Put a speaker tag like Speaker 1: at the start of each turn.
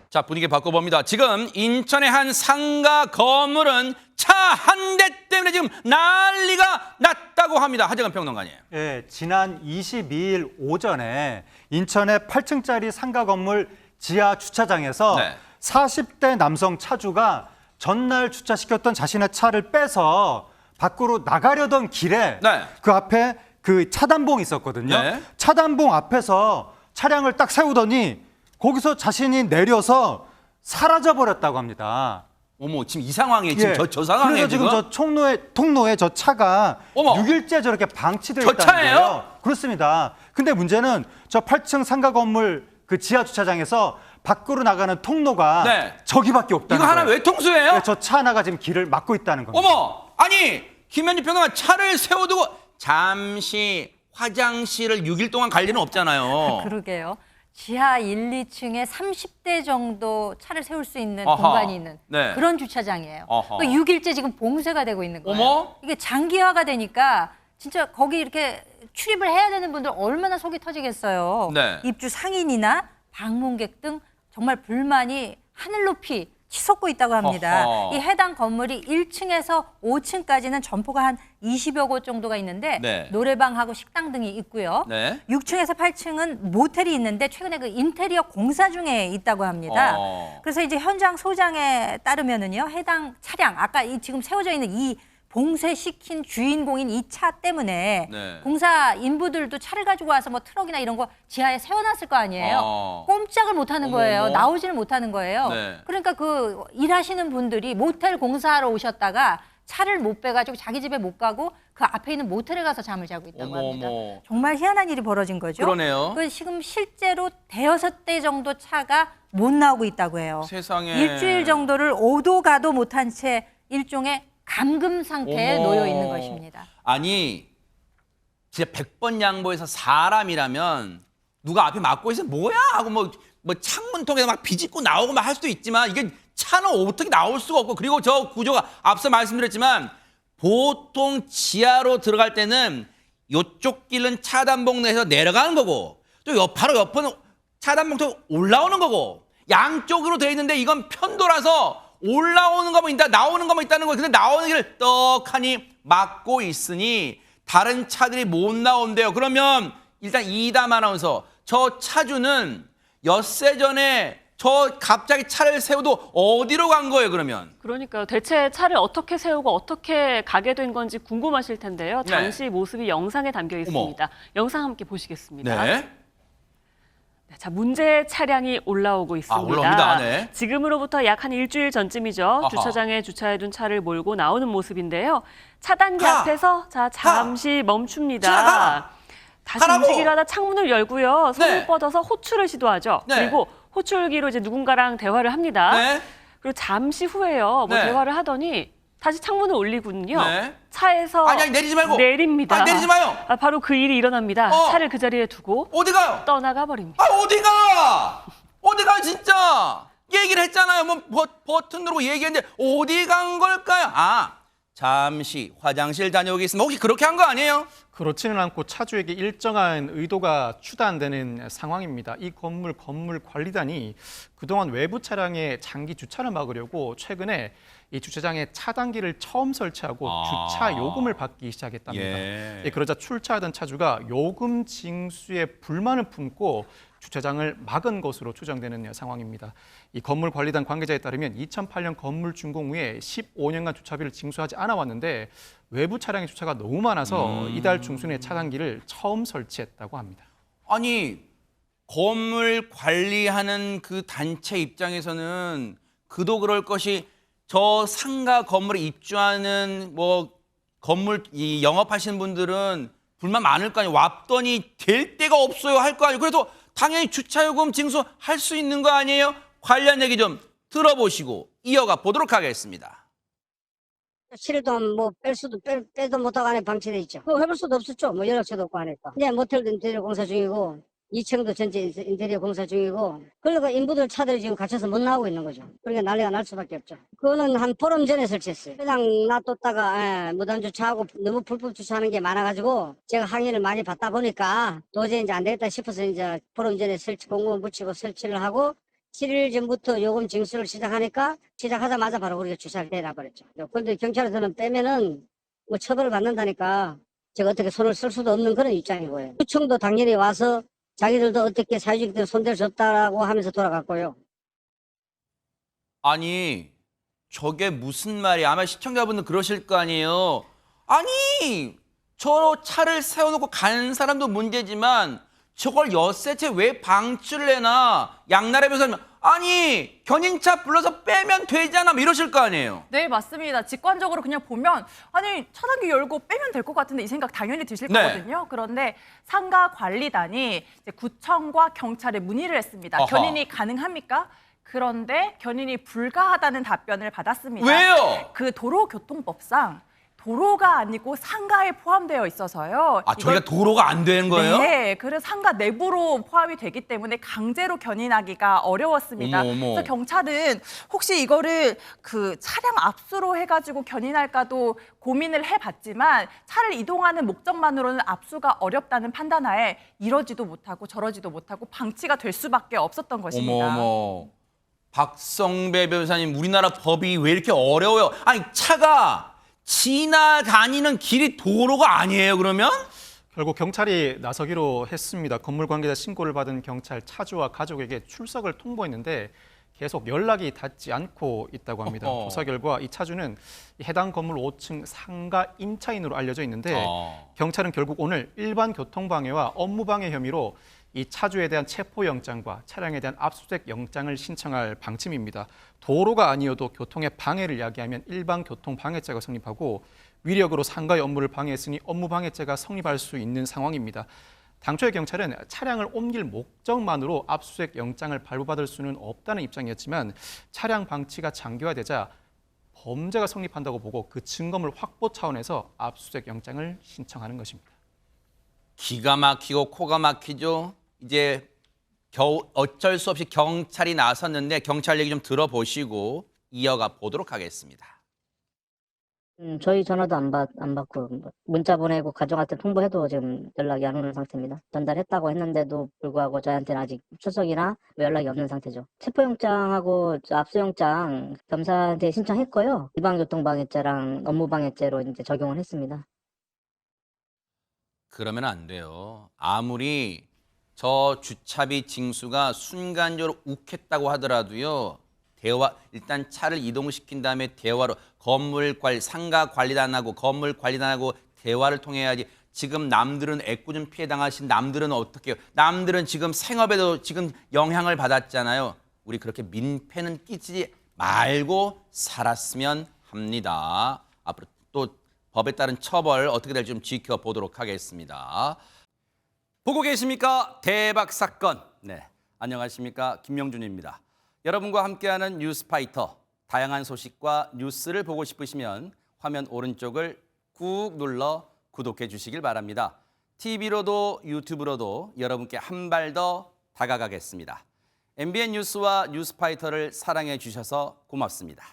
Speaker 1: 자, 분위기 바꿔봅니다. 지금 인천의 한 상가 건물은 차 한 대 때문에 지금 난리가 났다고 합니다. 하재근 평론가님.
Speaker 2: 예, 지난 22일 오전에 인천의 8층짜리 상가 건물 지하 주차장에서 40대 남성 차주가 전날 주차시켰던 자신의 차를 빼서 밖으로 나가려던 길에 그 앞에 그 차단봉이 있었거든요. 차단봉 앞에서 차량을 딱 세우더니 거기서 자신이 내려서 사라져버렸다고 합니다.
Speaker 1: 어머, 지금 이 상황에 지금 저 상황에
Speaker 2: 그래서 지금 저 통로에 저 차가 6일째 저렇게 방치되어 있다는
Speaker 1: 차예요?
Speaker 2: 거예요. 그렇습니다. 근데 문제는 저 8층 상가 건물 그 지하 주차장에서 밖으로 나가는 통로가 저기밖에 없다는
Speaker 1: 이거
Speaker 2: 거예요.
Speaker 1: 하나 외통수예요?
Speaker 2: 저 차 하나가 지금 길을 막고 있다는 겁니다.
Speaker 1: 어머, 아니 김현지 평론가 차를 세워두고 잠시 화장실을 6일 동안 갈 일은 없잖아요.
Speaker 3: 그러게요. 지하 1, 2층에 30대 정도 차를 세울 수 있는 공간이 있는 그런 주차장이에요. 그 6일째 지금 봉쇄가 되고 있는 거예요.
Speaker 1: 어머?
Speaker 3: 이게 장기화가 되니까 진짜 거기 이렇게 출입을 해야 되는 분들 얼마나 속이 터지겠어요. 입주 상인이나 방문객 등 정말 불만이 하늘 높이 치솟고 있다고 합니다. 이 해당 건물이 1층에서 5층까지는 점포가 한 20여 곳 정도가 있는데 노래방하고 식당 등이 있고요. 6층에서 8층은 모텔이 있는데 최근에 그 인테리어 공사 중에 있다고 합니다. 그래서 이제 현장 소장에 따르면은요, 해당 차량 아까 지금 세워져 있는 이 봉쇄시킨 주인공인 이 차 때문에 공사 인부들도 차를 가지고 와서 뭐 트럭이나 이런 거 지하에 세워놨을 거 아니에요. 꼼짝을 못하는 거예요. 나오지를 못하는 거예요. 그러니까 그 일하시는 분들이 모텔 공사하러 오셨다가 차를 못 빼가지고 자기 집에 못 가고 그 앞에 있는 모텔에 가서 잠을 자고 있다고 합니다. 정말 희한한 일이 벌어진 거죠.
Speaker 1: 그러네요.
Speaker 3: 지금 실제로 대여섯 대 정도 차가 못 나오고 있다고 해요.
Speaker 1: 세상에.
Speaker 3: 일주일 정도를 오도 가도 못한 채 일종의 감금 상태에 놓여 있는 것입니다.
Speaker 1: 아니, 진짜 100번 양보해서 사람이라면 누가 앞에 막고 있으면 뭐야 하고 뭐 창문 통해서 막 비집고 나오고 막 할 수도 있지만 이게 차는 어떻게 나올 수가 없고, 그리고 저 구조가 앞서 말씀드렸지만 보통 지하로 들어갈 때는 이쪽 길은 차단봉 내에서 내려가는 거고 또 바로 옆은 차단봉 통 올라오는 거고 양쪽으로 돼 있는데 이건 편도라서 올라오는 거만 있다, 나오는 거만 있다는 거예요. 근데 나오는 길을 떡하니 막고 있으니 다른 차들이 못 나온대요. 그러면 일단 이담 아나운서, 저 차주는 엿새 전에 저 갑자기 차를 세워도 어디로 간 거예요, 그러면?
Speaker 4: 그러니까요. 대체 차를 어떻게 세우고 어떻게 가게 된 건지 궁금하실 텐데요. 당시 모습이 영상에 담겨 있습니다. 영상 함께 보시겠습니다. 자, 문제 차량이 올라오고 있습니다.
Speaker 1: 올라옵니다.
Speaker 4: 지금으로부터 약 한 일주일 전쯤이죠. 주차장에 주차해둔 차를 몰고 나오는 모습인데요. 차단기 앞에서 잠시 멈춥니다. 다시 움직이려 하다 창문을 열고요. 손을 뻗어서 호출을 시도하죠. 그리고 호출기로 이제 누군가랑 대화를 합니다. 그리고 잠시 후에요. 대화를 하더니 다시 창문을 올리군요. 차에서
Speaker 1: 아니, 내리지 말고.
Speaker 4: 내립니다.
Speaker 1: 내리지 마요.
Speaker 4: 바로 그 일이 일어납니다. 차를 그 자리에 두고
Speaker 1: 어디 가요?
Speaker 4: 떠나가 버립니다.
Speaker 1: 어디 가 진짜. 얘기를 했잖아요. 뭐 버튼 누르고 얘기했는데 어디 간 걸까요? 잠시 화장실 다녀오겠습니다. 혹시 그렇게 한 거 아니에요?
Speaker 5: 그렇지는 않고 차주에게 일정한 의도가 추단되는 상황입니다. 이 건물 관리단이 그동안 외부 차량의 장기 주차를 막으려고 최근에 이 주차장에 차단기를 처음 설치하고 주차 요금을 받기 시작했답니다. 그러자 출차하던 차주가 요금 징수에 불만을 품고 주차장을 막은 것으로 추정되는 상황입니다. 이 건물관리단 관계자에 따르면 2008년 건물 준공 후에 15년간 주차비를 징수하지 않아 왔는데 외부 차량의 주차가 너무 많아서 이달 중순에 차단기를 처음 설치했다고 합니다.
Speaker 1: 아니, 건물 관리하는 그 단체 입장에서는 그도 그럴 것이 저 상가 건물에 입주하는 건물 영업하시는 분들은 불만 많을 거 아니에요. 왔더니 될 데가 없어요 할 거 아니에요. 그래도 당연히 주차요금 징수할 수 있는 거 아니에요? 관련 얘기 좀 들어보시고 이어가 보도록 하겠습니다.
Speaker 6: 실에도 빼도 못하고 안에 방치돼 있죠. 그거 해볼 수도 없었죠. 연락처도 없고 하니까. 이제 모텔도 인테리어 공사 중이고 2층도 전체 인테리어 공사 중이고, 그러니까 인부들 차들이 지금 갇혀서 못 나오고 있는 거죠. 그러니까 난리가 날 수밖에 없죠. 그거는 한 보름 전에 설치했어요. 그냥 놔뒀다가 무단 주차하고 너무 불법 주차하는 게 많아가지고 제가 항의를 많이 받다 보니까 도저히 이제 안 되겠다 싶어서 이제 보름 전에 공무원 붙이고 설치를 하고 7일 전부터 요금 징수를 시작하니까 시작하자마자 바로 우리가 주차를 내놔버렸죠. 그런데 경찰에서는 빼면은 뭐 처벌을 받는다니까 제가 어떻게 손을 쓸 수도 없는 그런 입장이고요. 구청도 당연히 와서 자기들도 어떻게 사회주의들 손댈 수 없다라고 하면서 돌아갔고요.
Speaker 1: 아니, 저게 무슨 말이야? 아마 시청자분들 그러실 거 아니에요. 아니, 저 차를 세워놓고 가는 사람도 문제지만 저걸 엿새째 왜 방치를 해놔? 양나라 변호사님, 아니 견인차 불러서 빼면 되잖아, 뭐 이러실 거 아니에요.
Speaker 7: 네, 맞습니다. 직관적으로 그냥 보면 아니 차단기 열고 빼면 될 것 같은데 이 생각 당연히 드실
Speaker 1: 네.
Speaker 7: 거거든요. 그런데 상가 관리단이 이제 구청과 경찰에 문의를 했습니다.
Speaker 1: 어허.
Speaker 7: 견인이 가능합니까? 그런데 견인이 불가하다는 답변을 받았습니다.
Speaker 1: 왜요?
Speaker 7: 그 도로교통법상 도로가 아니고 상가에 포함되어 있어서요.
Speaker 1: 아, 저희가 도로가 안 되는 거예요?
Speaker 7: 네, 그래서 상가 내부로 포함이 되기 때문에 강제로 견인하기가 어려웠습니다.
Speaker 1: 어머, 어머.
Speaker 7: 그래서 경찰은 혹시 이거를 그 차량 압수로 해가지고 견인할까도 고민을 해봤지만 차를 이동하는 목적만으로는 압수가 어렵다는 판단하에 이러지도 못하고 저러지도 못하고 방치가 될 수밖에 없었던 것입니다.
Speaker 1: 어머. 박성배 변호사님, 우리나라 법이 왜 이렇게 어려워요? 아니, 차가 지나다니는 길이 도로가 아니에요, 그러면?
Speaker 5: 결국 경찰이 나서기로 했습니다. 건물 관계자 신고를 받은 경찰 차주와 가족에게 출석을 통보했는데 계속 연락이 닿지 않고 있다고 합니다. 조사 결과 이 차주는 해당 건물 5층 상가 임차인으로 알려져 있는데 경찰은 결국 오늘 일반 교통방해와 업무방해 혐의로 이 차주에 대한 체포영장과 차량에 대한 압수수색 영장을 신청할 방침입니다. 도로가 아니어도 교통의 방해를 야기하면 일반 교통방해죄가 성립하고 위력으로 상가의 업무를 방해했으니 업무방해죄가 성립할 수 있는 상황입니다. 당초에 경찰은 차량을 옮길 목적만으로 압수수색 영장을 발부받을 수는 없다는 입장이었지만 차량 방치가 장기화되자 범죄가 성립한다고 보고 그 증거물 확보 차원에서 압수수색 영장을 신청하는 것입니다.
Speaker 1: 기가 막히고 코가 막히죠. 이제 겨우 어쩔 수 없이 경찰이 나섰는데 경찰 얘기 좀 들어보시고 이어가 보도록 하겠습니다.
Speaker 6: 저희 전화도 안 받고 문자 보내고 가족한테 통보해도 지금 연락이 안 오는 상태입니다. 전달했다고 했는데도 불구하고 저희한테는 아직 출석이나 연락이 없는 상태죠. 체포영장하고 압수영장 검사한테 신청했고요. 일반교통방해죄랑 업무방해죄로 이제 적용을 했습니다.
Speaker 1: 그러면 안 돼요. 아무리 저 주차비 징수가 순간적으로 욱했다고 하더라도요. 일단 차를 이동시킨 다음에 대화로 상가 관리단하고 건물 관리단하고 대화를 통해야지. 지금 남들은 애꿎은 피해 당하신 남들은 어떻게 해요? 남들은 지금 생업에도 지금 영향을 받았잖아요. 우리 그렇게 민폐는 끼치지 말고 살았으면 합니다. 앞으로 또 법에 따른 처벌 어떻게 될지 좀 지켜보도록 하겠습니다. 보고 계십니까? 대박 사건. 네, 안녕하십니까? 김명준입니다. 여러분과 함께하는 뉴스파이터. 다양한 소식과 뉴스를 보고 싶으시면 화면 오른쪽을 꾹 눌러 구독해 주시길 바랍니다. TV로도 유튜브로도 여러분께 한 발 더 다가가겠습니다. MBN 뉴스와 뉴스파이터를 사랑해 주셔서 고맙습니다.